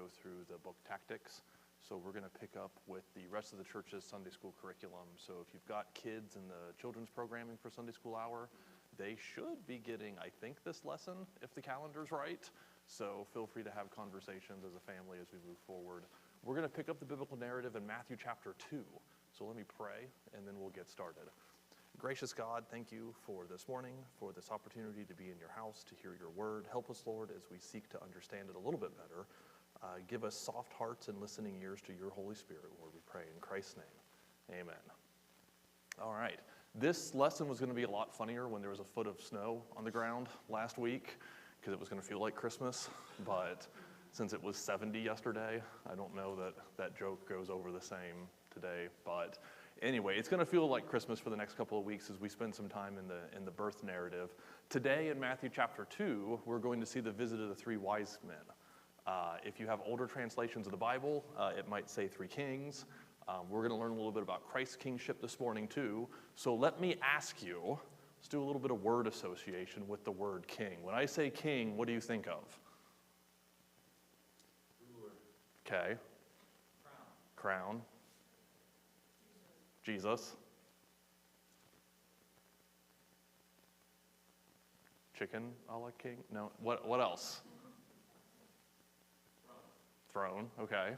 go through the book Tactics. So we're going to pick up with the rest of the church's Sunday school curriculum. So if you've got kids in the children's programming for Sunday school hour, they should be getting, I think, this lesson if the calendar's right. So feel free to have conversations as a family as we move forward. We're going to pick up the biblical narrative in Matthew chapter 2. So let me pray, and then we'll get started. Gracious God, thank you for this morning, for this opportunity to be in your house, to hear your word. Help us, Lord, as we seek to understand it a little bit better. Give us soft hearts and listening ears to your Holy Spirit, Lord, we pray in Christ's name. Amen. All right. This lesson was going to be a lot funnier when there was a foot of snow on the ground last week, because it was going to feel like Christmas. But since it was 70 yesterday, I don't know that that joke goes over the same today. But anyway, it's going to feel like Christmas for the next couple of weeks as we spend some time in the birth narrative. Today in Matthew chapter 2, we're going to see the visit of the three wise men. If you have older translations of the Bible, it might say three kings. We're going to learn a little bit about Christ's kingship this morning too. So let me ask you, let's do a little bit of word association with the word king. When I say king, what do you think of? Ruler. Okay. Crown. Jesus. Chicken a la king? No. What else? Throne. Okay.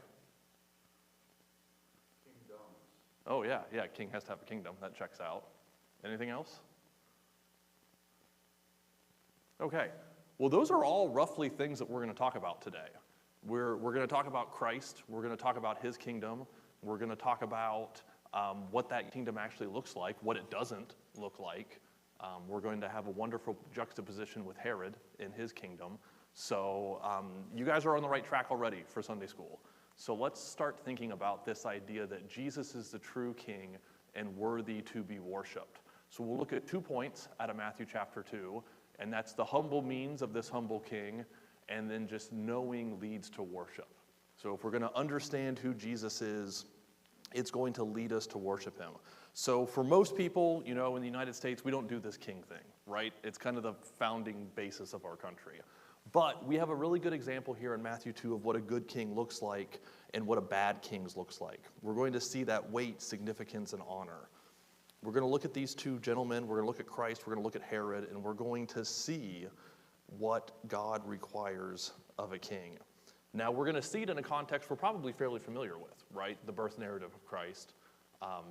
Kingdoms. Oh yeah, king has to have a kingdom. That checks out. Anything else? Okay. Well, those are all roughly things that we're going to talk about today. We're going to talk about Christ. We're going to talk about his kingdom. We're going to talk about what that kingdom actually looks like, what it doesn't look like. We're going to have a wonderful juxtaposition with Herod in his kingdom. So you guys are on the right track already for Sunday school. So let's start thinking about this idea that Jesus is the true king and worthy to be worshiped. So we'll look at 2 points out of Matthew chapter 2, and that's the humble means of this humble king, and then just knowing leads to worship. So if we're going to understand who Jesus is, it's going to lead us to worship him. So for most people, in the United States, we don't do this king thing, right? It's kind of the founding basis of our country. But we have a really good example here in Matthew 2 of what a good king looks like and what a bad king looks like. We're going to see that weight, significance, and honor. We're going to look at these two gentlemen. We're going to look at Christ. We're going to look at Herod. And we're going to see what God requires of a king. Now, we're going to see it in a context we're probably fairly familiar with, right? The birth narrative of Christ.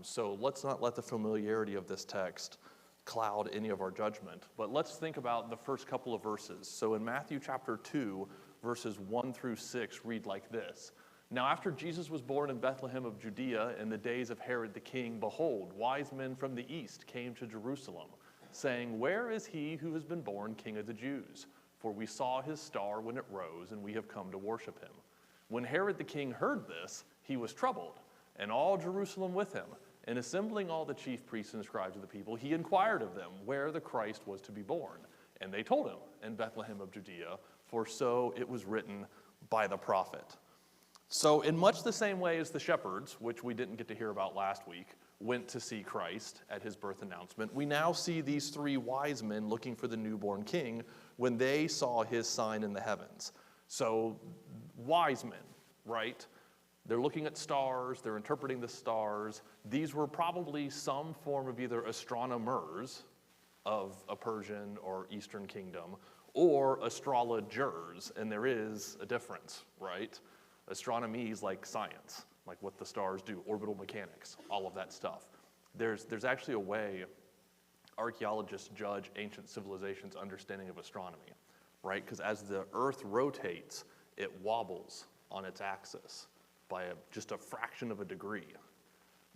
So let's not let the familiarity of this text cloud any of our judgment. But let's think about the first couple of verses. So in Matthew chapter 2, verses 1 through 6 read like this. Now after Jesus was born in Bethlehem of Judea in the days of Herod the king, behold, wise men from the east came to Jerusalem, saying, where is he who has been born King of the Jews? For we saw his star when it rose, and we have come to worship him. When Herod the king heard this, he was troubled, and all Jerusalem with him. And assembling all the chief priests and scribes of the people, he inquired of them where the Christ was to be born. And they told him, in Bethlehem of Judea, for so it was written by the prophet. So in much the same way as the shepherds, which we didn't get to hear about last week, went to see Christ at his birth announcement, we now see these three wise men looking for the newborn king when they saw his sign in the heavens. So wise men, right? They're looking at stars, they're interpreting the stars. These were probably some form of either astronomers of a Persian or Eastern kingdom, or astrologers, and there is a difference, right? Astronomy is like science, like what the stars do, orbital mechanics, all of that stuff. There's actually a way archaeologists judge ancient civilizations' understanding of astronomy, right? Because as the Earth rotates, it wobbles on its axis by just a fraction of a degree.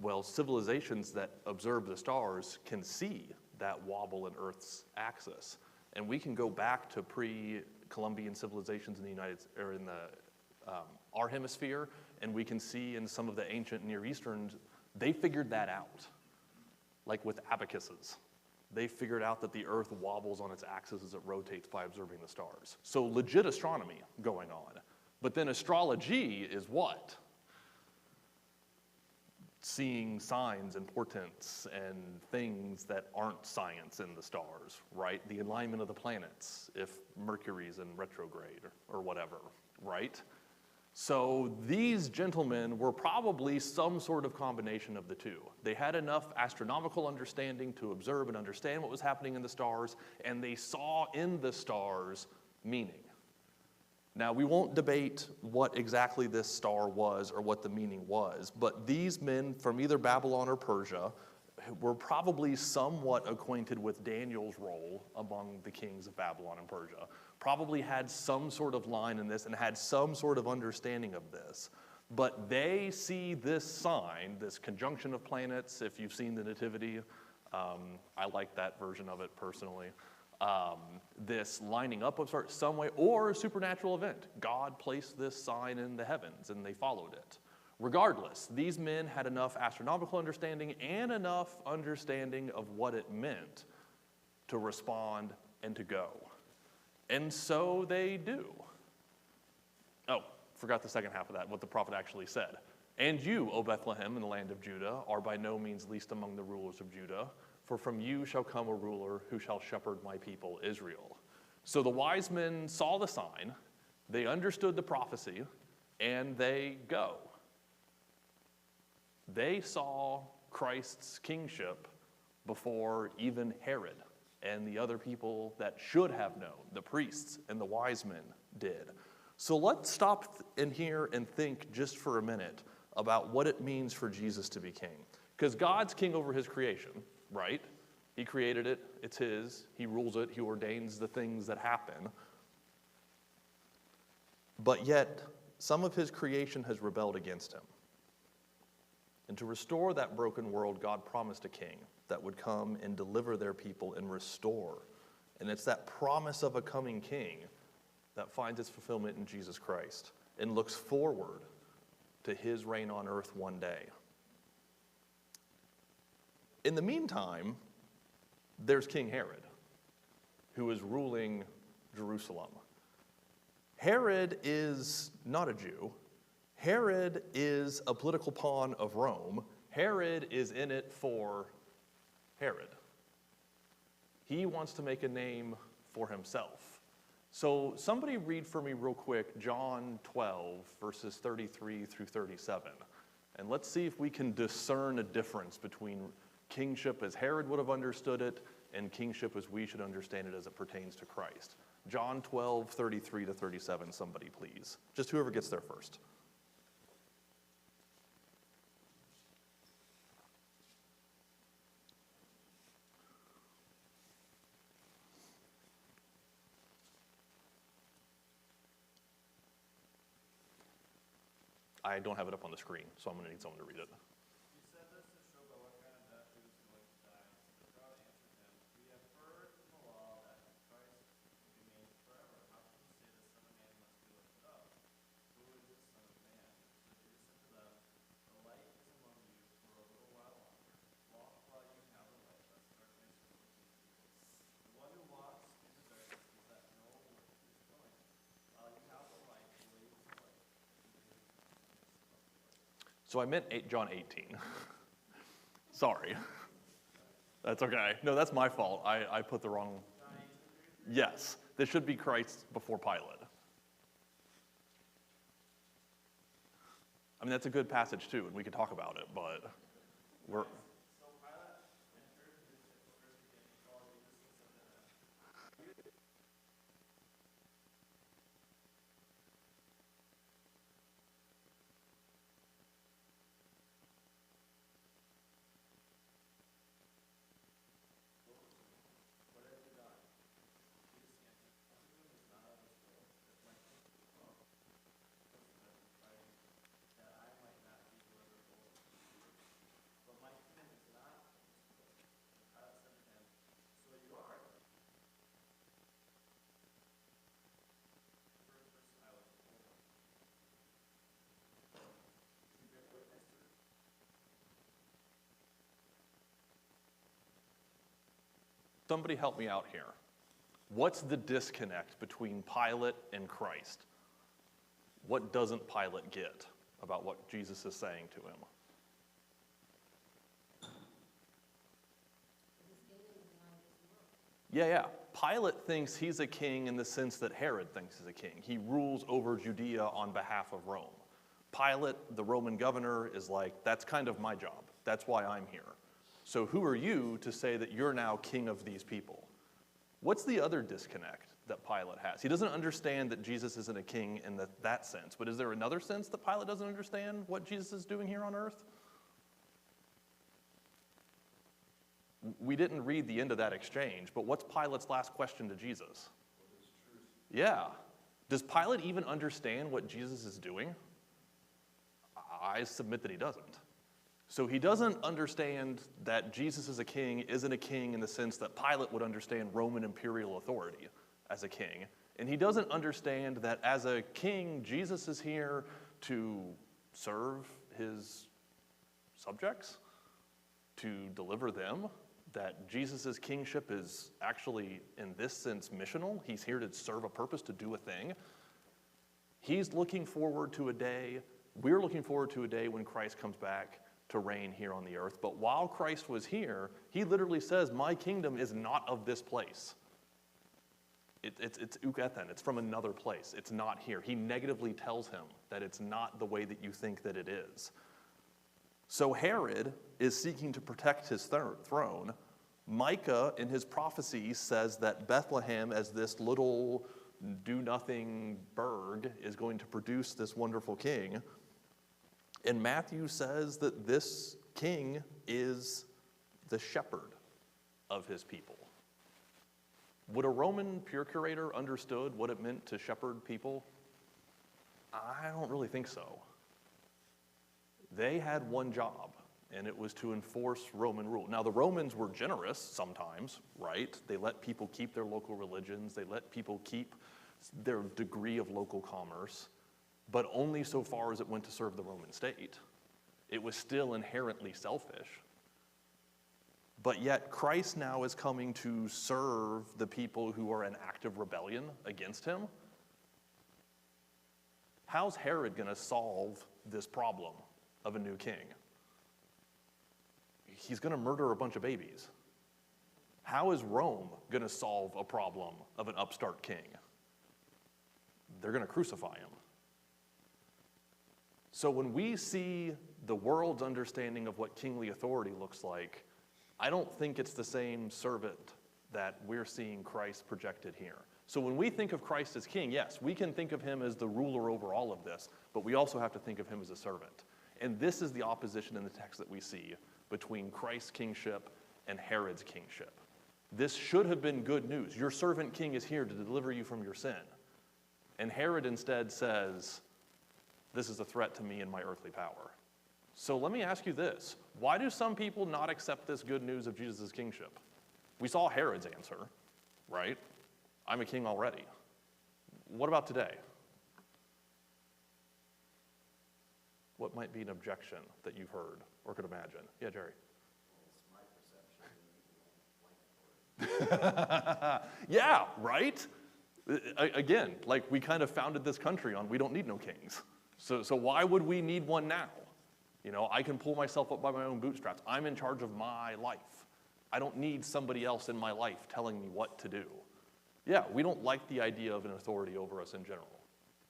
Well, civilizations that observe the stars can see that wobble in Earth's axis. And we can go back to pre-Columbian civilizations in our hemisphere, and we can see in some of the ancient Near Eastern, they figured that out, like with abacuses. They figured out that the Earth wobbles on its axis as it rotates by observing the stars. So legit astronomy going on. But then astrology is what? Seeing signs and portents and things that aren't science in the stars, right? The alignment of the planets, if Mercury's in retrograde or whatever, right? So these gentlemen were probably some sort of combination of the two. They had enough astronomical understanding to observe and understand what was happening in the stars, and they saw in the stars meaning. Now, we won't debate what exactly this star was or what the meaning was, but these men from either Babylon or Persia were probably somewhat acquainted with Daniel's role among the kings of Babylon and Persia, probably had some sort of line in this and had some sort of understanding of this. But they see this sign, this conjunction of planets, if you've seen the Nativity. I like that version of it personally. This lining up of some way, or a supernatural event. God placed this sign in the heavens and they followed it. Regardless, these men had enough astronomical understanding and enough understanding of what it meant to respond and to go. And so they do. Oh, forgot the second half of that, what the prophet actually said. And you, O Bethlehem, in the land of Judah, are by no means least among the rulers of Judah, for from you shall come a ruler who shall shepherd my people Israel. So the wise men saw the sign, they understood the prophecy, and they go. They saw Christ's kingship before even Herod and the other people that should have known, the priests and the wise men, did. So let's stop in here and think just for a minute about what it means for Jesus to be king. Because God's king over his creation, right? He created it, it's his, he rules it, he ordains the things that happen. But yet, some of his creation has rebelled against him. And to restore that broken world, God promised a king that would come and deliver their people and restore. And it's that promise of a coming king that finds its fulfillment in Jesus Christ and looks forward to his reign on earth one day. In the meantime, there's King Herod, who is ruling Jerusalem. Herod is not a Jew. Herod is a political pawn of Rome. Herod is in it for Herod. He wants to make a name for himself. So somebody read for me real quick John 12, verses 33 through 37. And let's see if we can discern a difference between kingship as Herod would have understood it and kingship as we should understand it as it pertains to Christ. John 12, 33 to 37, somebody please. Just whoever gets there first. I don't have it up on the screen, so I'm going to need someone to read it. He said this to show by what kind of death he was going to die. So the crowd answered him, "We have heard from the law that Christ remains forever. How can you say the Son of Man must be lifted up? Who is the Son of Man?" So Jesus said to them, "The light is among you for a little while longer. Walk while you have the light, lest darkness overtake you. The one who walks in the darkness does not know what he is doing. While you have the light, blaze the light." So I meant John 18. Sorry. That's okay. No, that's my fault. I put the wrong. Yes, this should be Christ before Pilate. I mean, that's a good passage too, and we could talk about it, but we're. So Pilate entered his hypocrites again and called Jesus and said to them, "What have you done?" Jesus answered, "My kingdom is not of this world. If my kingdom were from this earth, fighting that I might not be delivered over to you. But my kingdom is not of this world." And Pilate said to him, "So you are." First verse I was told. You bear witness to it. Somebody help me out here. What's the disconnect between Pilate and Christ? What doesn't Pilate get about what Jesus is saying to him? Yeah. Pilate thinks he's a king in the sense that Herod thinks he's a king. He rules over Judea on behalf of Rome. Pilate, the Roman governor, is like, that's kind of my job. That's why I'm here. So who are you to say that you're now king of these people? What's the other disconnect that Pilate has? He doesn't understand that Jesus isn't a king in that sense, but is there another sense that Pilate doesn't understand what Jesus is doing here on earth? We didn't read the end of that exchange, but what's Pilate's last question to Jesus? Yeah. Does Pilate even understand what Jesus is doing? I submit that he doesn't. So he doesn't understand that Jesus is a king, isn't a king in the sense that Pilate would understand Roman imperial authority as a king. And he doesn't understand that as a king, Jesus is here to serve his subjects, to deliver them, that Jesus' kingship is actually, in this sense, missional. He's here to serve a purpose, to do a thing. He's looking forward to a day, we're looking forward to a day when Christ comes back to reign here on the earth. But while Christ was here, he literally says, my kingdom is not of this place. It's ukethen, it's from another place. It's not here. He negatively tells him that it's not the way that you think that it is. So Herod is seeking to protect his throne. Micah, in his prophecy, says that Bethlehem, as this little do-nothing burg, is going to produce this wonderful king. And Matthew says that this king is the shepherd of his people. Would a Roman procurator understood what it meant to shepherd people? I don't really think so. They had one job, and it was to enforce Roman rule. Now, the Romans were generous sometimes, right? They let people keep their local religions. They let people keep their degree of local commerce, but only so far as it went to serve the Roman state. It was still inherently selfish. But yet, Christ now is coming to serve the people who are in active rebellion against him. How's Herod going to solve this problem of a new king? He's going to murder a bunch of babies. How is Rome going to solve a problem of an upstart king? They're going to crucify him. So when we see the world's understanding of what kingly authority looks like, I don't think it's the same servant that we're seeing Christ projected here. So when we think of Christ as king, yes, we can think of him as the ruler over all of this, but we also have to think of him as a servant. And this is the opposition in the text that we see between Christ's kingship and Herod's kingship. This should have been good news. Your servant king is here to deliver you from your sin. And Herod instead says, this is a threat to me and my earthly power. So let me ask you this. Why do some people not accept this good news of Jesus' kingship? We saw Herod's answer, right? I'm a king already. What about today? What might be an objection that you've heard or could imagine? Yeah, Jerry. It's my perception. Yeah, right? Again, like we kind of founded this country on we don't need no kings. So why would we need one now? You know, I can pull myself up by my own bootstraps. I'm in charge of my life. I don't need somebody else in my life telling me what to do. Yeah, we don't like the idea of an authority over us in general.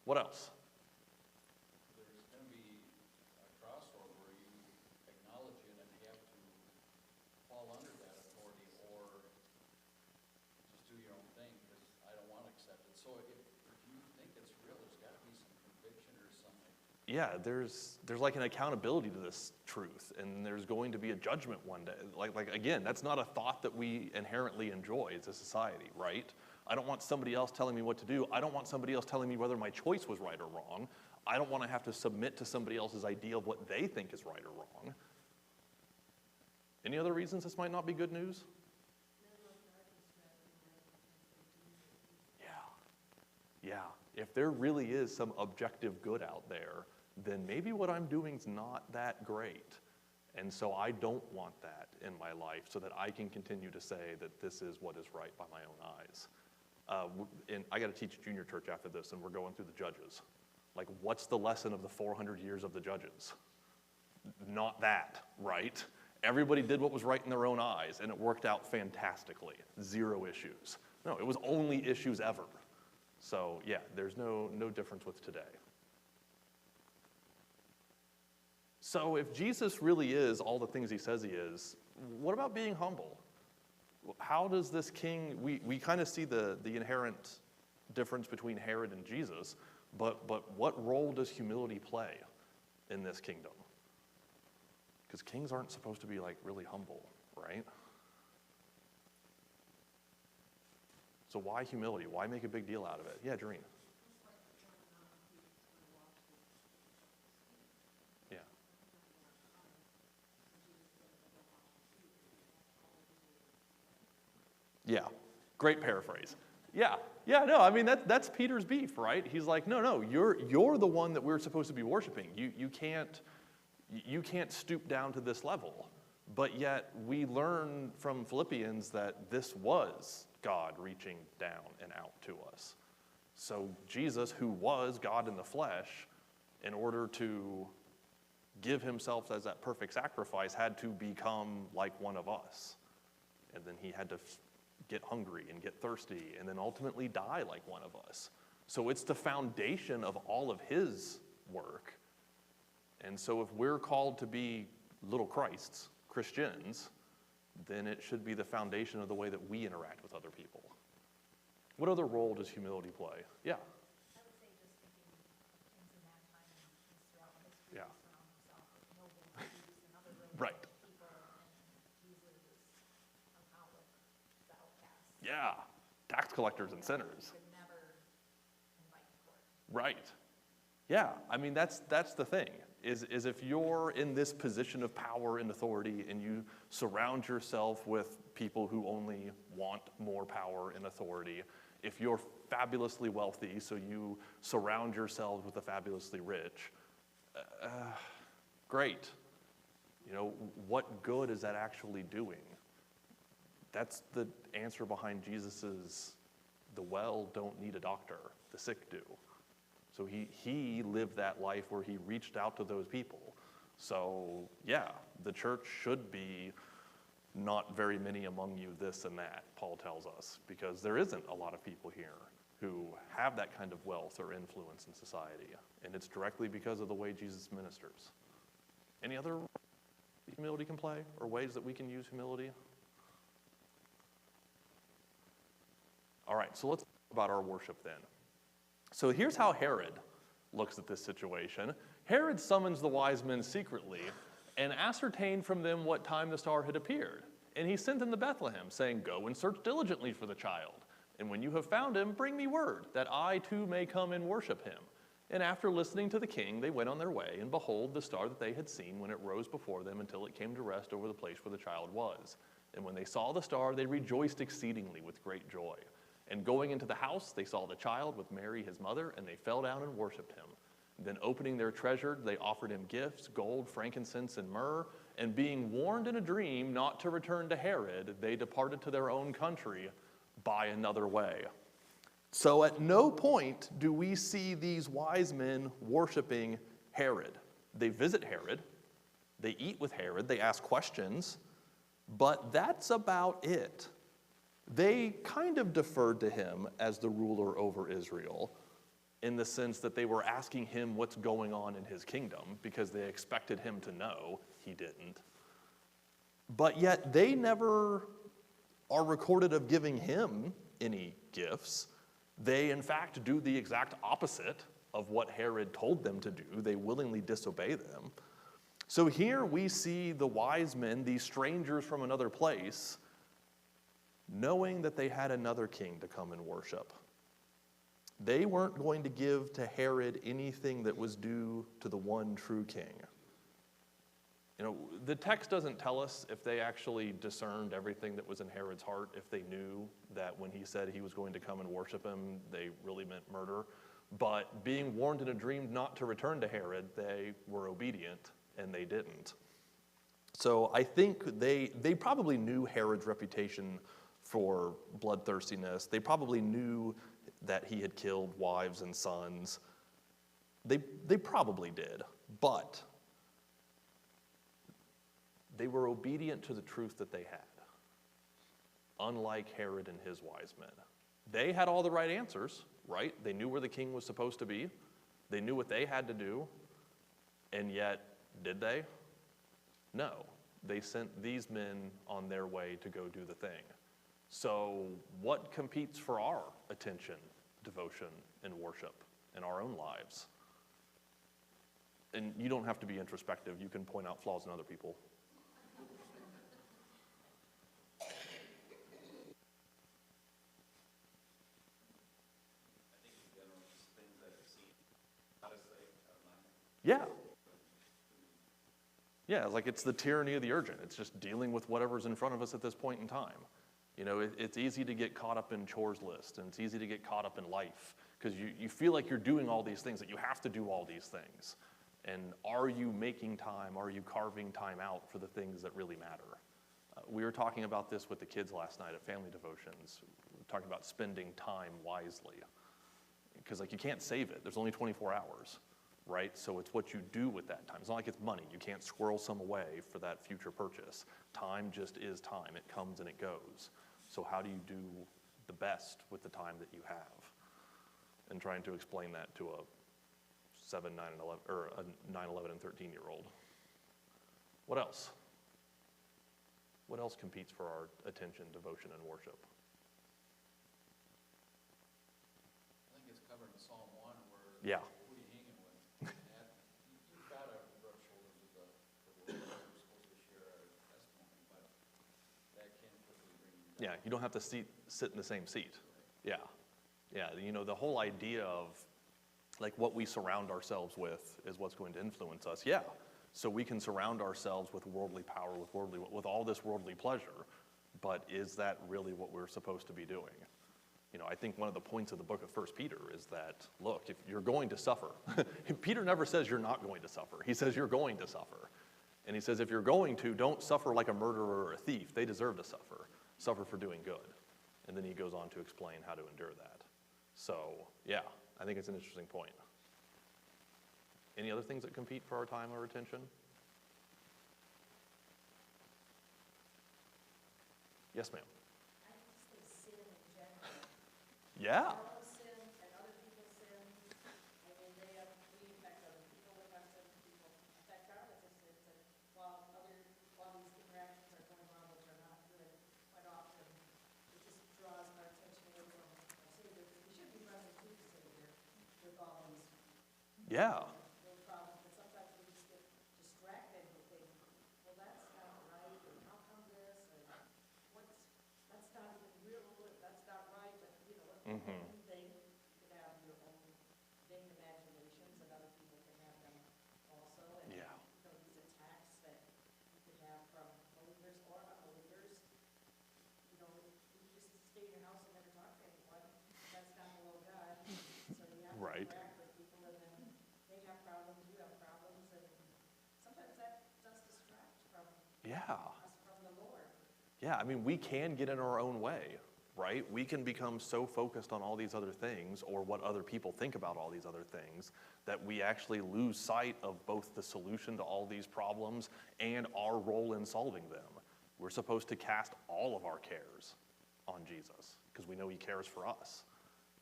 What else? There's going to be a crossroad where you acknowledge it and you have to fall under that authority or just do your own thing because I don't want to accept it. So if you think it's real, there's got to be some conviction or something. Yeah, there's like an accountability to this truth, and there's going to be a judgment one day. Like again, that's not a thought that we inherently enjoy as a society, right? I don't want somebody else telling me what to do. I don't want somebody else telling me whether my choice was right or wrong. I don't want to have to submit to somebody else's idea of what they think is right or wrong. Any other reasons this might not be good news? Yeah. If there really is some objective good out there, then maybe what I'm doing is not that great. And so I don't want that in my life so that I can continue to say that this is what is right by my own eyes. And I got to teach junior church after this, and we're going through the Judges. Like, what's the lesson of the 400 years of the Judges? Not that, right? Everybody did what was right in their own eyes, and it worked out fantastically. 0 issues. No, it was only issues ever. So yeah, there's no difference with today. So if Jesus really is all the things he says he is, what about being humble? How does this king, we kind of see the inherent difference between Herod and Jesus, but what role does humility play in this kingdom? Because kings aren't supposed to be like really humble, right? So why humility? Why make a big deal out of it? Yeah, Doreen. Yeah. Yeah, great paraphrase. Yeah, no, I mean, that's Peter's beef, right? He's like, no, you're the one that we're supposed to be worshiping. You can't stoop down to this level. But yet we learn from Philippians that this was God reaching down and out to us. So Jesus, who was God in the flesh, in order to give himself as that perfect sacrifice, had to become like one of us. And then he had to get hungry and get thirsty and then ultimately die like one of us. So it's the foundation of all of his work. And so if we're called to be little Christs, Christians, then it should be the foundation of the way that we interact with other people. What other role does humility play? Yeah. I would say just thinking of things in that time and things throughout history, Yeah. surround himself with noble chiefs and other really Right. good people, and usually was hung out with the outcasts. Yeah. Tax collectors and sinners. You could never invite to court. Right. Yeah, I mean, that's the thing, is if you're in this position of power and authority and you surround yourself with people who only want more power and authority, if you're fabulously wealthy, so you surround yourselves with the fabulously rich, great. You know, what good is that actually doing? That's the answer behind Jesus's, the well don't need a doctor, the sick do. So he lived that life where he reached out to those people. So yeah, the church should be not very many among you this and that, Paul tells us, because there isn't a lot of people here who have that kind of wealth or influence in society. And it's directly because of the way Jesus ministers. Any other humility can play or ways that we can use humility? All right, so let's talk about our worship then. So here's how Herod looks at this situation. Herod summons the wise men secretly and ascertained from them what time the star had appeared. And he sent them to Bethlehem, saying, "Go and search diligently for the child. And when you have found him, bring me word, that I too may come and worship him." And after listening to the king, they went on their way, and behold, the star that they had seen when it rose before them until it came to rest over the place where the child was. And when they saw the star, they rejoiced exceedingly with great joy. And going into the house, they saw the child with Mary his mother, and they fell down and worshipped him. Then opening their treasure, they offered him gifts, gold, frankincense, and myrrh. And being warned in a dream not to return to Herod, they departed to their own country by another way. So at no point do we see these wise men worshiping Herod. They visit Herod, they eat with Herod, they ask questions, but that's about it. They kind of deferred to him as the ruler over Israel in the sense that they were asking him what's going on in his kingdom because they expected him to know. He didn't. But yet they never are recorded of giving him any gifts. They, in fact, do the exact opposite of what Herod told them to do. They willingly disobey them. So here we see the wise men, these strangers from another place, knowing that they had another king to come and worship. They weren't going to give to Herod anything that was due to the one true king. You know, the text doesn't tell us if they actually discerned everything that was in Herod's heart, if they knew that when he said he was going to come and worship him, they really meant murder. But being warned in a dream not to return to Herod, they were obedient, and they didn't. So I think they probably knew Herod's reputation for bloodthirstiness. They probably knew that he had killed wives and sons. They probably did, but they were obedient to the truth that they had, unlike Herod and his wise men. They had all the right answers, right? They knew where the king was supposed to be. They knew what they had to do. And yet, did they? No. They sent these men on their way to go do the thing. So what competes for our attention, devotion, and worship in our own lives? And you don't have to be introspective. You can point out flaws in other people. Yeah. Yeah, like it's the tyranny of the urgent. It's just dealing with whatever's in front of us at this point in time. You know, it's easy to get caught up in chores list, and it's easy to get caught up in life because you feel like you're doing all these things, that you have to do all these things. And are you making time? Are you carving time out for the things that really matter? We were talking about this with the kids last night at family devotions. We were talking about spending time wisely because like you can't save it. There's only 24 hours. Right? So it's what you do with that time. It's not like it's money. You can't squirrel some away for that future purchase. Time just is time. It comes and it goes. So how do you do the best with the time that you have? And trying to explain that to a 7, 9, and 11, or a 9, 11, and 13-year-old. What else? What else competes for our attention, devotion, and worship? I think it's covered in Psalm 1 where Yeah. who are you hanging with? And you've got to rub shoulders with the Lord. We're supposed to share our testimony, but that can quickly bring you down. Yeah, you don't have to sit in the same seat. Yeah. Yeah, you know, the whole idea of like what we surround ourselves with is what's going to influence us. Yeah. So we can surround ourselves with worldly power, with all this worldly pleasure, but is that really what we're supposed to be doing? You know, I think one of the points of the book of 1 Peter is that, look, if you're going to suffer, Peter never says you're not going to suffer. He says you're going to suffer. And he says if you're going to, don't suffer like a murderer or a thief. They deserve to suffer. Suffer for doing good. And then he goes on to explain how to endure that. So, yeah, I think it's an interesting point. Any other things that compete for our time or attention? Yes, ma'am. I just think sin in general. Yeah. Our own sin and other people's sins, I mean, we affect other people with our sins, people affect our sins, and while these interactions are going on, which are not good, quite often, it just draws our attention away from our Savior, because we should be running to the Savior with all these Yeah. problems, but sometimes we just get distracted with things, well, that's not right, and how come this, and that's not even real, that's not right, but, you know, what Mhm. you think, you can have your own vain imaginations, and other people can have them also, and, Yeah. you know, these attacks that you can have from believers or unbelievers, you know, you just stay in your house and never talk to anyone, that's not the will of God, so you have to Right. interact with people, and then they have problems, you have problems, and sometimes that does distract from Yeah. us from the Lord. Yeah, I mean, we can get in our own way, right? We can become so focused on all these other things or what other people think about all these other things that we actually lose sight of both the solution to all these problems and our role in solving them. We're supposed to cast all of our cares on Jesus because we know he cares for us.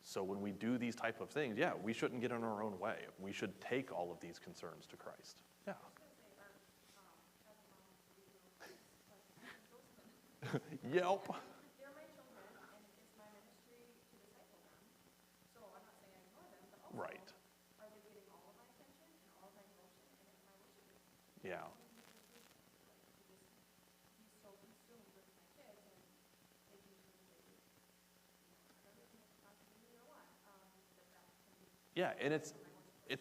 So when we do these type of things, yeah, we shouldn't get in our own way. We should take all of these concerns to Christ. Yeah. Yelp. They're my children, and it's my ministry to disciple them. So I'm not saying I ignore them, but also, Right. are they getting all of my attention and all of my devotion and my worship? Yeah. To just be so consumed with my kids and making sure that they, have everything that possibly need or want, that can be Yeah, and it's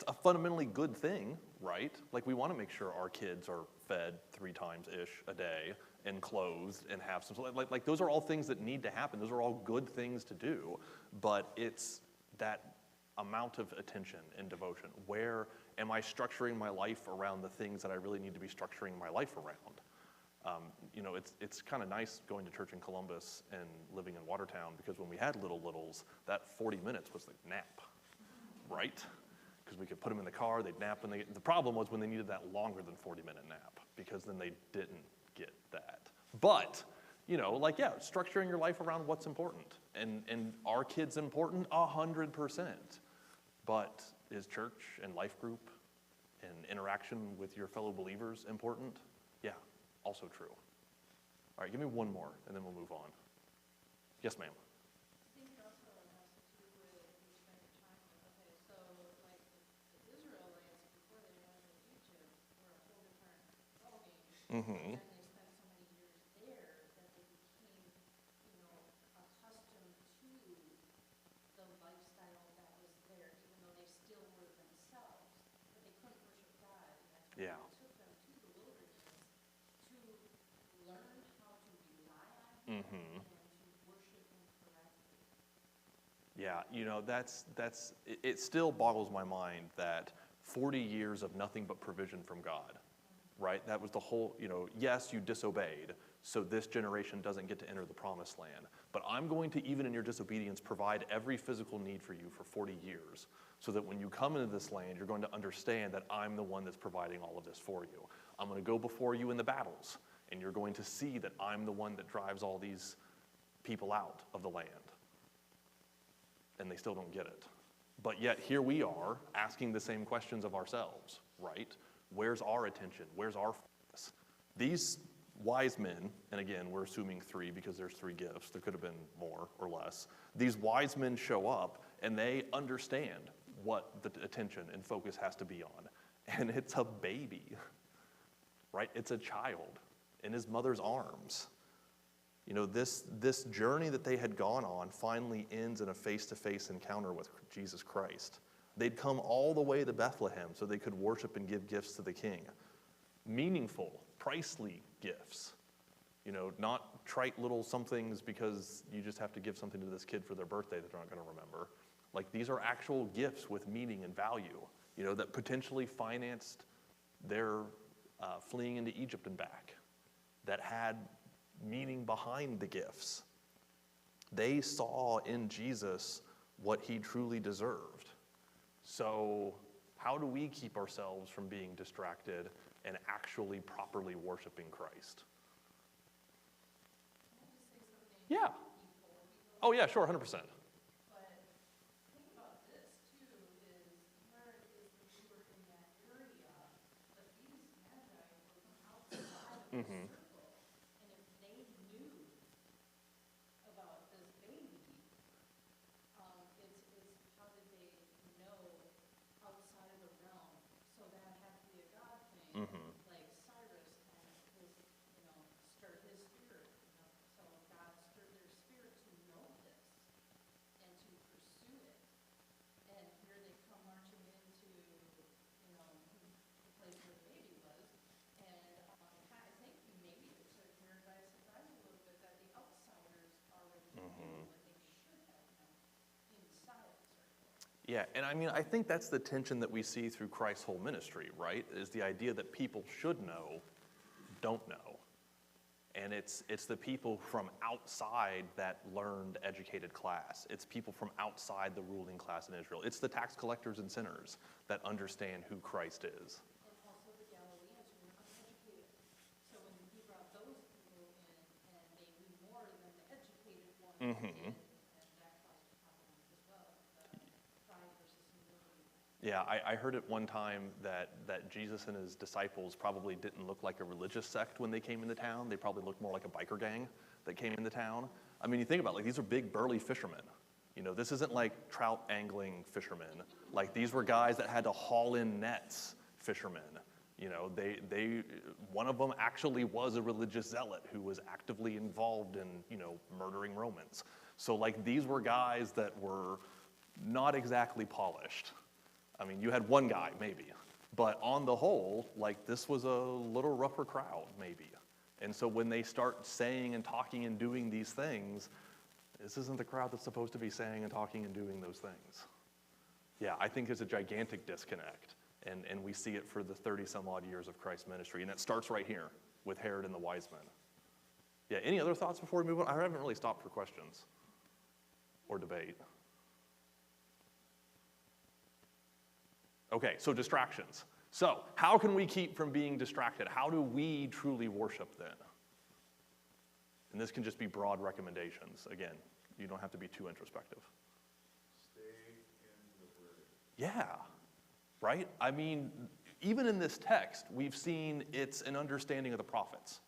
a fundamentally good thing, right? Like we want to make sure our kids are fed 3 times-ish a day and clothed and have some, like those are all things that need to happen. Those are all good things to do, but it's that amount of attention and devotion. Where am I structuring my life around the things that I really need to be structuring my life around? You know, it's kind of nice going to church in Columbus and living in Watertown because when we had littles, that 40 minutes was the nap, right? Because we could put them in the car, they'd nap, and the problem was when they needed that longer than 40-minute nap because then they didn't get that. But, like, yeah, structuring your life around what's important. And are kids important? 100%. But is church and life group and interaction with your fellow believers important? Yeah, also true. All right, give me one more, and then we'll move on. Yes, ma'am. I think it also has to do with you spend your time with, okay, so like the Israelites, before they went to Egypt, were a whole different ballgame. Mm-hmm. And they spent so many years there that they became, accustomed to the lifestyle that was there, even though they still were themselves. But they couldn't worship God, and that's why Yeah. it took them to the wilderness to learn how to rely on Him Mm-hmm. and to worship Him correctly. Yeah, it still boggles my mind that 40 years of nothing but provision from God, right? That was the whole, yes, you disobeyed, so this generation doesn't get to enter the promised land. But I'm going to, even in your disobedience, provide every physical need for you for 40 years, so that when you come into this land, you're going to understand that I'm the one that's providing all of this for you. I'm going to go before you in the battles, and you're going to see that I'm the one that drives all these people out of the land. And they still don't get it. But yet here we are asking the same questions of ourselves, right? Where's our attention? Where's our focus? These wise men, and again, we're assuming 3 because there's 3 gifts. There could have been more or less. These wise men show up and they understand what the attention and focus has to be on. And it's a baby, right? It's a child in his mother's arms. This journey that they had gone on finally ends in a face-to-face encounter with Jesus Christ. They'd come all the way to Bethlehem so they could worship and give gifts to the king. Meaningful, pricely gifts. Not trite little somethings because you just have to give something to this kid for their birthday that they're not going to remember. Like, these are actual gifts with meaning and value, that potentially financed their fleeing into Egypt and back, that had meaning behind the gifts. They saw in Jesus what he truly deserved. So how do we keep ourselves from being distracted and actually properly worshiping Christ? Can I just say something? Yeah. Before we go? Oh yeah, sure, 100%. But think about this too, is where it is that you were in that area, but these magi were from outside of the Mm-hmm. circle. And if they knew about this baby, it's how did they know outside of the realm? So that had to be a God thing. Mm-hmm. Like Cyrus and his, stirred his spirit. So God stirred their spirit to know this and to pursue it. And here they come marching into, the place where the baby was. And I think maybe it took Herod by surprise a little bit that the outsiders already knew what they should have known inside the circle. Yeah, and I think that's the tension that we see through Christ's whole ministry, right? Is the idea that people should know, don't know. And it's the people from outside that learned, educated class. It's people from outside the ruling class in Israel. It's the tax collectors and sinners that understand who Christ is. And also the Galileans who were uneducated. So when he brought those people in, and they knew more than the educated ones Mm-hmm. did, and that caused problems as well, the pride versus humility. Yeah, I heard it one time that Jesus and his disciples probably didn't look like a religious sect when they came into town. They probably looked more like a biker gang that came into town. You think about it, like, these are big, burly fishermen. This isn't like trout angling fishermen. Like, these were guys that had to haul in nets fishermen. One of them actually was a religious zealot who was actively involved in, murdering Romans. So, like, these were guys that were not exactly polished. You had one guy, maybe. But on the whole, like, this was a little rougher crowd, maybe. And so when they start saying and talking and doing these things, this isn't the crowd that's supposed to be saying and talking and doing those things. Yeah, I think there's a gigantic disconnect. And we see it for the 30-some-odd years of Christ's ministry. And it starts right here with Herod and the wise men. Yeah, any other thoughts before we move on? I haven't really stopped for questions or debate. Okay, so distractions. So how can we keep from being distracted? How do we truly worship then? And this can just be broad recommendations. Again, you don't have to be too introspective. Stay in the word. Yeah, right? I mean, even in this text, we've seen it's an understanding of the prophets,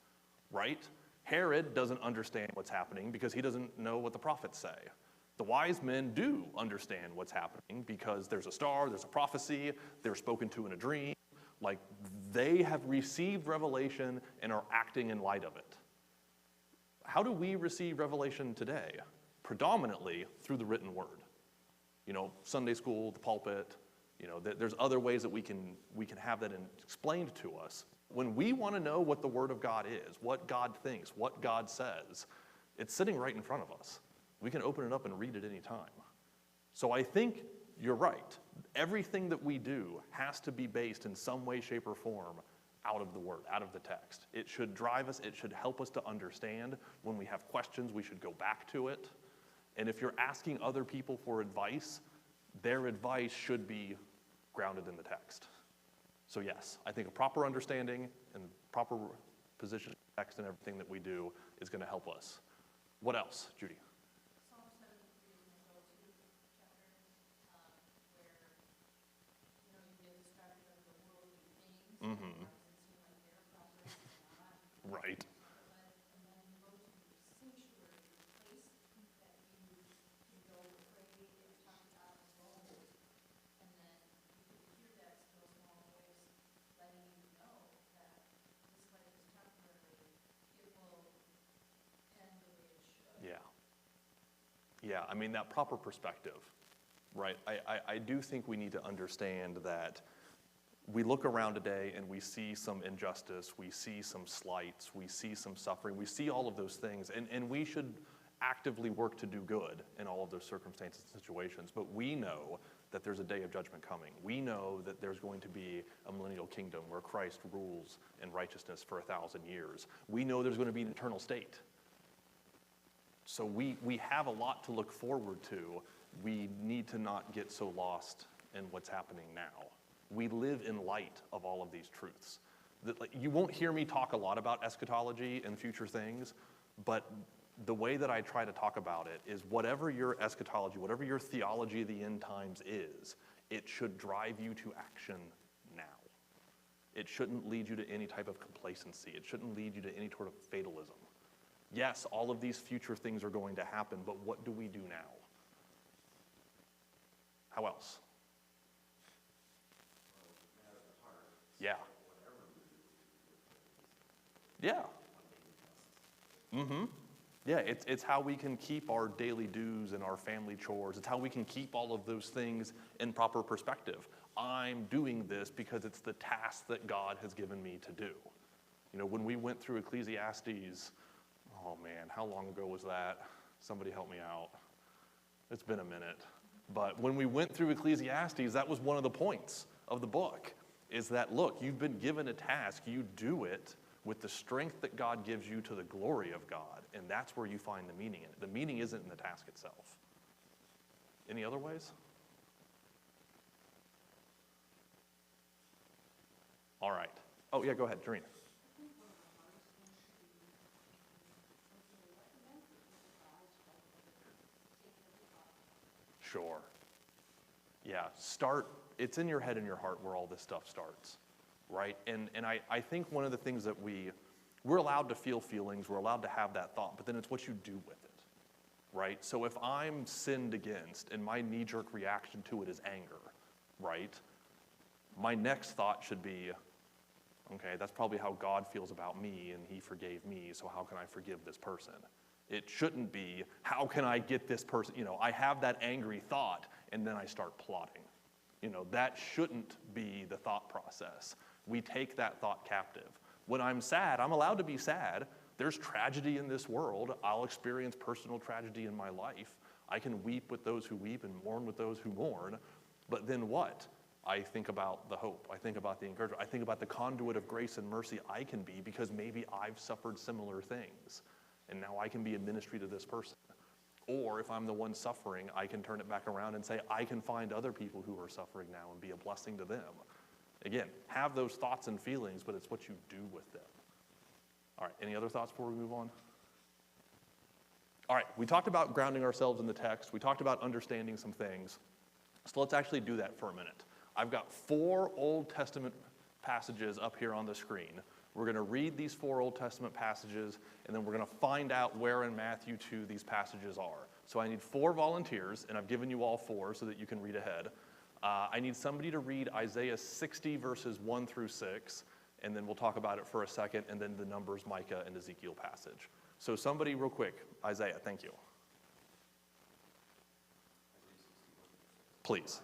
right? Herod doesn't understand what's happening because he doesn't know what the prophets say. The wise men do understand what's happening because there's a star, there's a prophecy, they're spoken to in a dream. Like, they have received revelation and are acting in light of it. How do we receive revelation today? Predominantly through the written word. You know, Sunday school, the pulpit, you know, there's other ways that we can have that explained to us. When we want to know what the Word of God is, what God thinks, what God says, it's sitting right in front of us. We can open it up and read it any time. So I think you're right. Everything that we do has to be based in some way, shape, or form out of the Word, out of the text. It should drive us. It should help us to understand. When we have questions, we should go back to it. And if you're asking other people for advice, their advice should be grounded in the text. So yes, I think a proper understanding and proper position of the text and everything that we do is going to help us. What else, Judy? Psalm 73 is my go-to chapter, where, you know, you get distracted of the worldly things. Mhm. Sometimes it seems like they're progress and not. Right. And then you go to your sanctuary, your place that you can go pray and talk to God alone. And then you can hear that still small voice letting you know that this life is temporary. It will end the way it should. Yeah. Yeah, I mean, that proper perspective, right? I do think we need to understand that we look around today and we see some injustice, we see some slights, we see some suffering, we see all of those things, and we should actively work to do good in all of those circumstances and situations. But we know that there's a day of judgment coming. We know that there's going to be a millennial kingdom where Christ rules in righteousness for 1,000 years. We know there's going to be an eternal state. So we have a lot to look forward to. We need to not get so lost in what's happening now. We live in light of all of these truths. You won't hear me talk a lot about eschatology and future things, but the way that I try to talk about it is whatever your eschatology, whatever your theology of the end times is, it should drive you to action now. It shouldn't lead you to any type of complacency. It shouldn't lead you to any sort of fatalism. Yes, all of these future things are going to happen, but what do we do now? How else? Yeah. Yeah. Mm-hmm. Yeah, it's how we can keep our daily dues and our family chores. It's how we can keep all of those things in proper perspective. I'm doing this because it's the task that God has given me to do. You know, when we went through Ecclesiastes, oh man, how long ago was that? Somebody help me out. It's been a minute. But when we went through Ecclesiastes, that was one of the points of the book, is that, look, you've been given a task. You do it with the strength that God gives you to the glory of God, and that's where you find the meaning in it. The meaning isn't in the task itself. Any other ways? All right. Oh, yeah, go ahead, Doreen. Sure. Yeah, it's in your head and your heart where all this stuff starts, right? And I think one of the things that we're allowed to feel feelings, we're allowed to have that thought, but then it's what you do with it, right? So if I'm sinned against and my knee-jerk reaction to it is anger, right? My next thought should be, okay, that's probably how God feels about me and he forgave me, so how can I forgive this person? It shouldn't be, how can I get this person? You know, I have that angry thought and then I start plotting. You know, that shouldn't be the thought process. We take that thought captive. When I'm sad, I'm allowed to be sad. There's tragedy in this world. I'll experience personal tragedy in my life. I can weep with those who weep and mourn with those who mourn. But then what? I think about the hope. I think about the encouragement. I think about the conduit of grace and mercy I can be because maybe I've suffered similar things. And now I can be a ministry to this person. Or if I'm the one suffering, I can turn it back around and say, I can find other people who are suffering now and be a blessing to them. Again, have those thoughts and feelings, but it's what you do with them. All right, any other thoughts before we move on? All right, we talked about grounding ourselves in the text. We talked about understanding some things. So let's actually do that for a minute. I've got 4 Old Testament passages up here on the screen. We're going to read these 4 Old Testament passages, and then we're going to find out where in Matthew 2 these passages are. So I need 4 volunteers, and I've given you all 4 so that you can read ahead. I need somebody to read Isaiah 60 verses 1 through 6, and then we'll talk about it for a second, and then the Numbers, Micah, and Ezekiel passage. So somebody real quick. Isaiah, thank you. Please.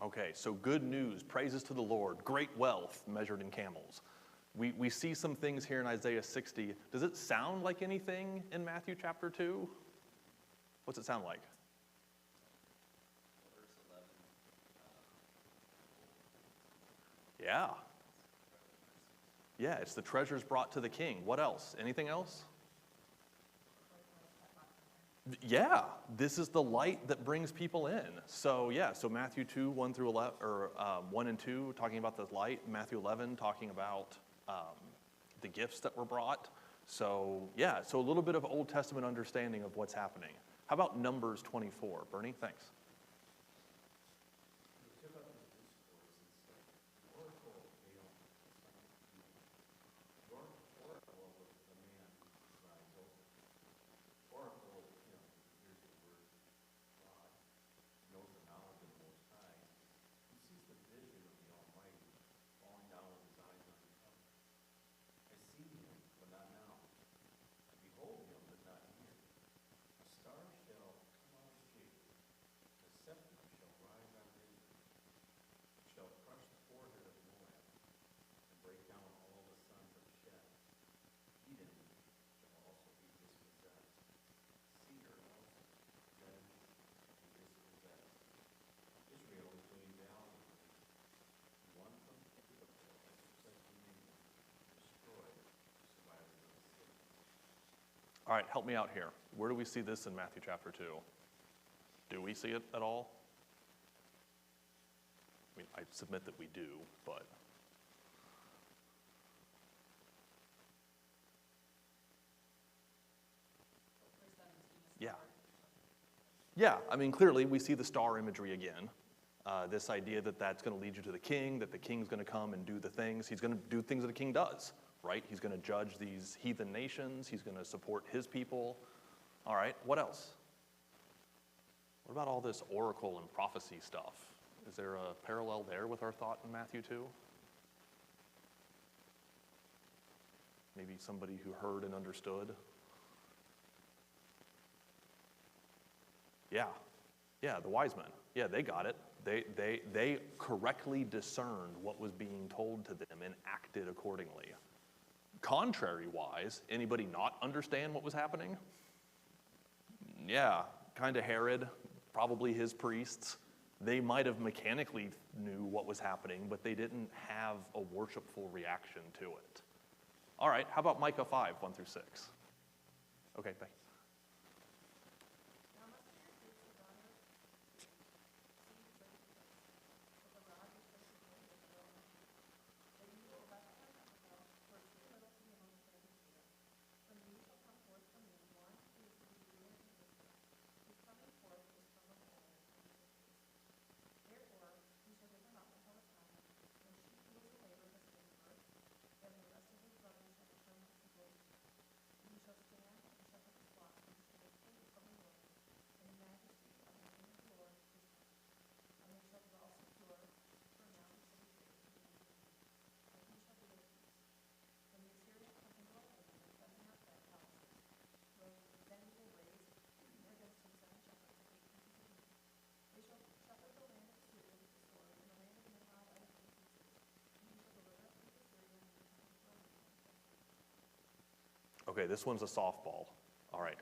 Okay, so good news, praises to the Lord, great wealth measured in camels. We see some things here in Isaiah 60. Does it sound like anything in Matthew chapter 2? What's it sound like? Verse 11. Yeah. Yeah, it's the treasures brought to the king. What else? Anything else? Yeah, this is the light that brings people in. So yeah, so Matthew 2, 1 through 11, or 1 and 2, talking about the light. Matthew 11, talking about the gifts that were brought. So yeah, so a little bit of Old Testament understanding of what's happening. How about Numbers 24? Bernie, thanks. All right, help me out here. Where do we see this in Matthew chapter 2? Do we see it at all? I mean, I submit that we do, but. Yeah. Yeah, I mean, clearly we see the star imagery again. This idea that that's going to lead you to the king, that the king's going to come and do the things. He's going to do things that a king does, right? He's going to judge these heathen nations. He's going to support his people. All right, what else? What about all this oracle and prophecy stuff? Is there a parallel there with our thought in Matthew 2? Maybe somebody who heard and understood? Yeah, the wise men. Yeah, they got it. They correctly discerned what was being told to them and acted accordingly. Contrary-wise, anybody not understand what was happening? Yeah, kind of Herod, probably his priests. They might have mechanically knew what was happening, but they didn't have a worshipful reaction to it. All right, how about Micah 5, 1 through 6? Okay, thanks. Okay, this one's a softball. All right.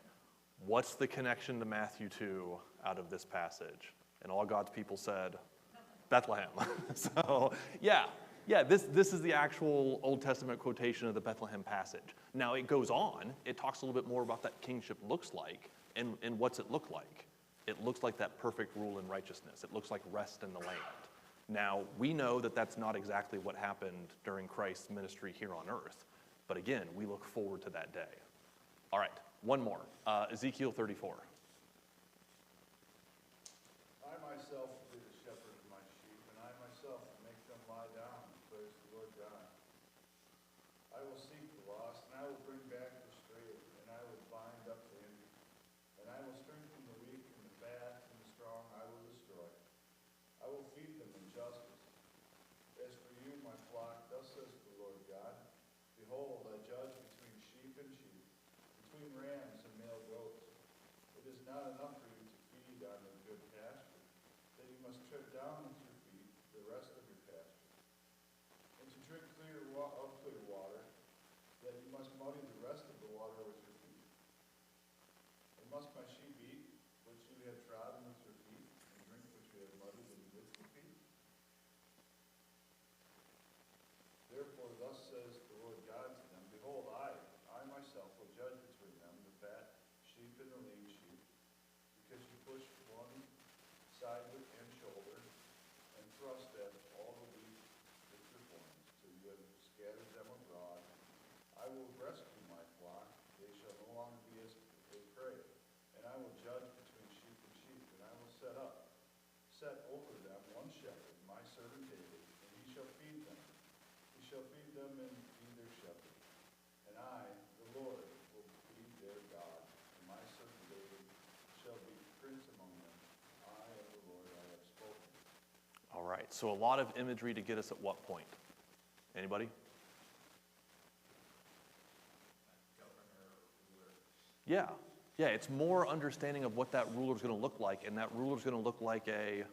What's the connection to Matthew 2 out of this passage? And all God's people said, Bethlehem. So, yeah, this is the actual Old Testament quotation of the Bethlehem passage. Now, it goes on. It talks a little bit more about that kingship looks like and what's it look like. It looks like that perfect rule and righteousness. It looks like rest in the land. Now, we know that that's not exactly what happened during Christ's ministry here on earth. But again, we look forward to that day. All right, one more. Ezekiel 34. I myself will be the shepherd of my sheep, and I myself will make them lie down, declares the Lord God. I will seek the lost, and I will bring back the strayed, and I will bind up the injured. And I will strengthen the weak, and the fat and the strong I will destroy. I will feed them in justice. As for you, my flock, thus says the Lord God, behold, I judge between sheep and sheep, between rams and male goats. It is not enough for you to feed on the good pasture, that you must tread down with your feet the rest of your pasture, and to drink clear water, that you must muddy the rest of the water with your feet. And must my sheep eat which you have trodden with your feet, and drink which you have muddied with your feet? Therefore thus says the Lord God to them, behold, I myself will judge between them, the fat sheep and the lean sheep, because you pushed one side and shoulder, and thrust at all the weak with your horns, till you have scattered them abroad. I will rescue my flock, they shall no longer be as a prey, and I will judge between sheep and sheep, and I will set over them one shepherd, my servant David, and he shall feed them. He shall feed them and be their shepherd. And I, the Lord, will be their God, and my servant David shall be prince among them. I am the Lord, I have spoken. All right, so a lot of imagery to get us at what point? Anybody? Yeah, it's more understanding of what that ruler's going to look like, and that ruler's going to look like a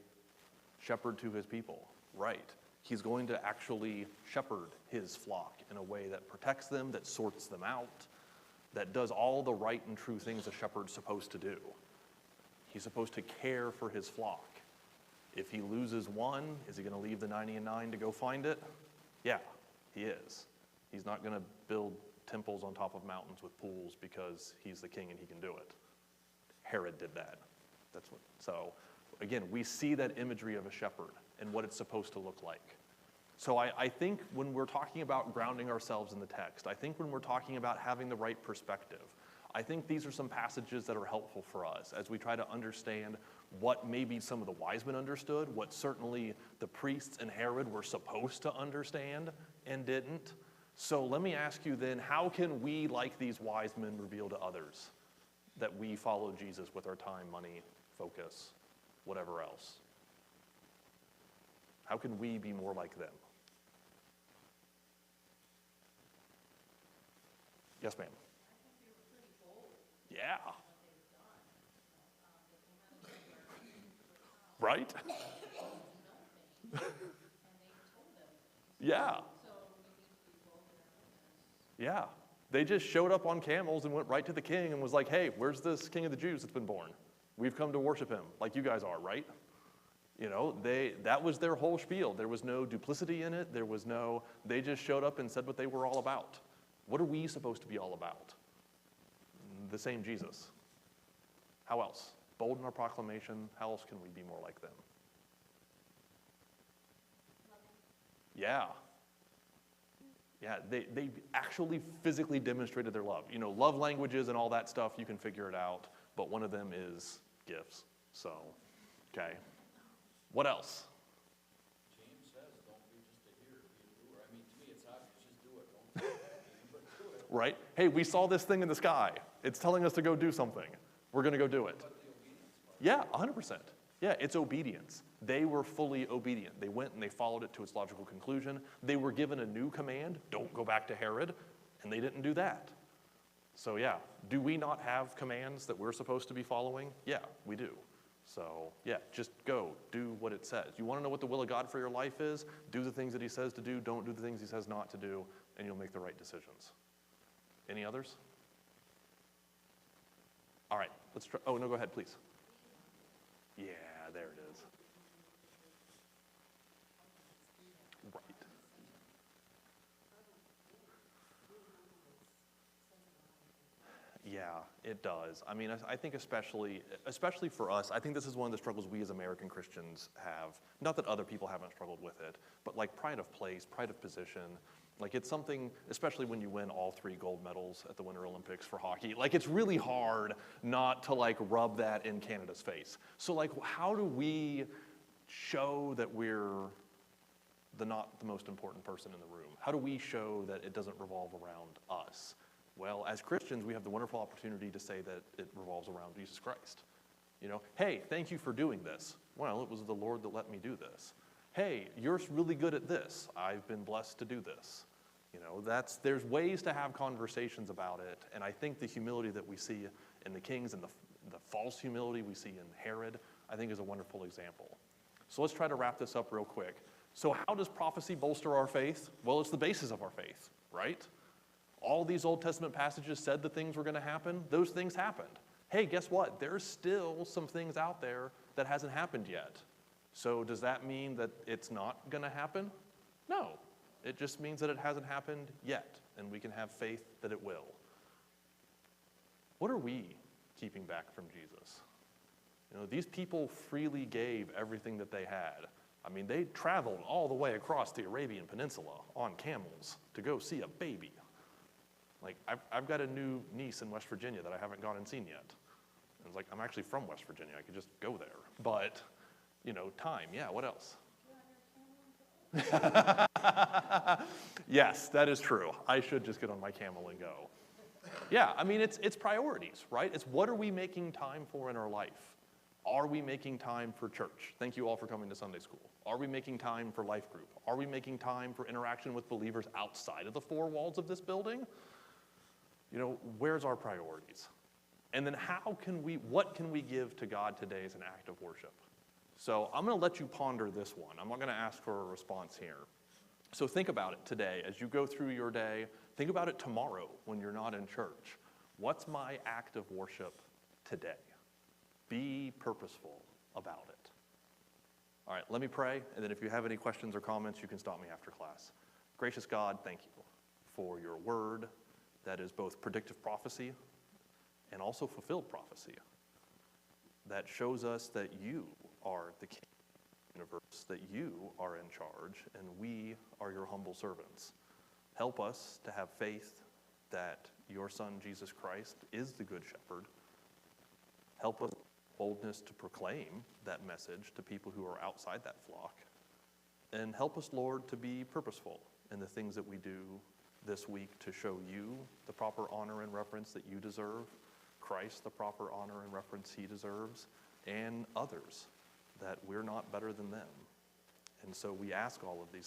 shepherd to his people, right? He's going to actually shepherd his flock in a way that protects them, that sorts them out, that does all the right and true things a shepherd's supposed to do. He's supposed to care for his flock. If he loses one, is he going to leave the 99 to go find it? Yeah, he is. He's not going to build temples on top of mountains with pools because he's the king and he can do it. Herod did that. So again, we see that imagery of a shepherd and what it's supposed to look like. So I think when we're talking about grounding ourselves in the text, I think when we're talking about having the right perspective, I think these are some passages that are helpful for us as we try to understand what maybe some of the wise men understood, what certainly the priests and Herod were supposed to understand and didn't. So let me ask you then, how can we, like these wise men, reveal to others that we follow Jesus with our time, money, focus, whatever else? How can we be more like them? Yes, ma'am. I think they were pretty bold in Yeah, what they've done. They came out of nowhere right? and they told them. Yeah, So we need to be bold in our witness. yeah. They just showed up on camels and went right to the king and was like, hey, where's this king of the Jews that's been born? We've come to worship him, like you guys are, right? You know, that was their whole spiel. There was no duplicity in it. They just showed up and said what they were all about. What are we supposed to be all about? The same Jesus. How else? Bold in our proclamation. How else can we be more like them? Yeah. Yeah, they actually physically demonstrated their love. You know, love languages and all that stuff, you can figure it out. But one of them is gifts. So, okay. What else? James says, don't be just a hearer, be a doer. I mean, to me, it's obvious, just do it. Don't do it, but do it. Right? Hey, we saw this thing in the sky. It's telling us to go do something. We're going to go do it. But the obedience part. Yeah, 100%. Yeah, it's obedience. They were fully obedient. They went and they followed it to its logical conclusion. They were given a new command, don't go back to Herod, and they didn't do that. So yeah, do we not have commands that we're supposed to be following? Yeah, we do. So yeah, just go, do what it says. You want to know what the will of God for your life is? Do the things that he says to do, don't do the things he says not to do, and you'll make the right decisions. Any others? All right, let's try. Oh, no, go ahead, please. Yeah, there it is. Right. Yeah, it does. I mean, I think especially for us, I think this is one of the struggles we as American Christians have. Not that other people haven't struggled with it, but like pride of place, pride of position. Like it's something, especially when you win all 3 gold medals at the Winter Olympics for hockey, like it's really hard not to like rub that in Canada's face. So like, how do we show that we're not the most important person in the room? How do we show that it doesn't revolve around us? Well, as Christians, we have the wonderful opportunity to say that it revolves around Jesus Christ. You know, hey, thank you for doing this. Well, it was the Lord that let me do this. Hey, you're really good at this. I've been blessed to do this. You know, there's ways to have conversations about it, and I think the humility that we see in the kings and the false humility we see in Herod, I think is a wonderful example. So let's try to wrap this up real quick. So how does prophecy bolster our faith? Well, it's the basis of our faith, right? All these Old Testament passages said the things were going to happen. Those things happened. Hey, guess what? There's still some things out there that hasn't happened yet. So does that mean that it's not going to happen? No. It just means that it hasn't happened yet, and we can have faith that it will. What are we keeping back from Jesus? You know, these people freely gave everything that they had. I mean, they traveled all the way across the Arabian Peninsula on camels to go see a baby. Like, I've got a new niece in West Virginia that I haven't gone and seen yet. And it's like, I'm actually from West Virginia. I could just go there. But, you know, time. Yeah, what else? Yes, that is true. I should just get on my camel and go. Yeah, I mean, it's priorities, right? It's what are we making time for in our life? Are we making time for church? Thank you all for coming to Sunday school. Are we making time for life group? Are we making time for interaction with believers outside of the 4 walls of this building? You know, where's our priorities? And then what can we give to God today as an act of worship? So I'm going to let you ponder this one. I'm not going to ask for a response here. So think about it today as you go through your day. Think about it tomorrow when you're not in church. What's my act of worship today? Be purposeful about it. All right, let me pray, and then if you have any questions or comments, you can stop me after class. Gracious God, thank you for your word that is both predictive prophecy and also fulfilled prophecy that shows us that you are the King of the universe, that you are in charge, and we are your humble servants. Help us to have faith that your Son, Jesus Christ, is the Good Shepherd. Help us boldness to proclaim that message to people who are outside that flock. And help us, Lord, to be purposeful in the things that we do this week to show you the proper honor and reverence that you deserve, Christ the proper honor and reverence he deserves, and others, that we're not better than them. And so we ask all of these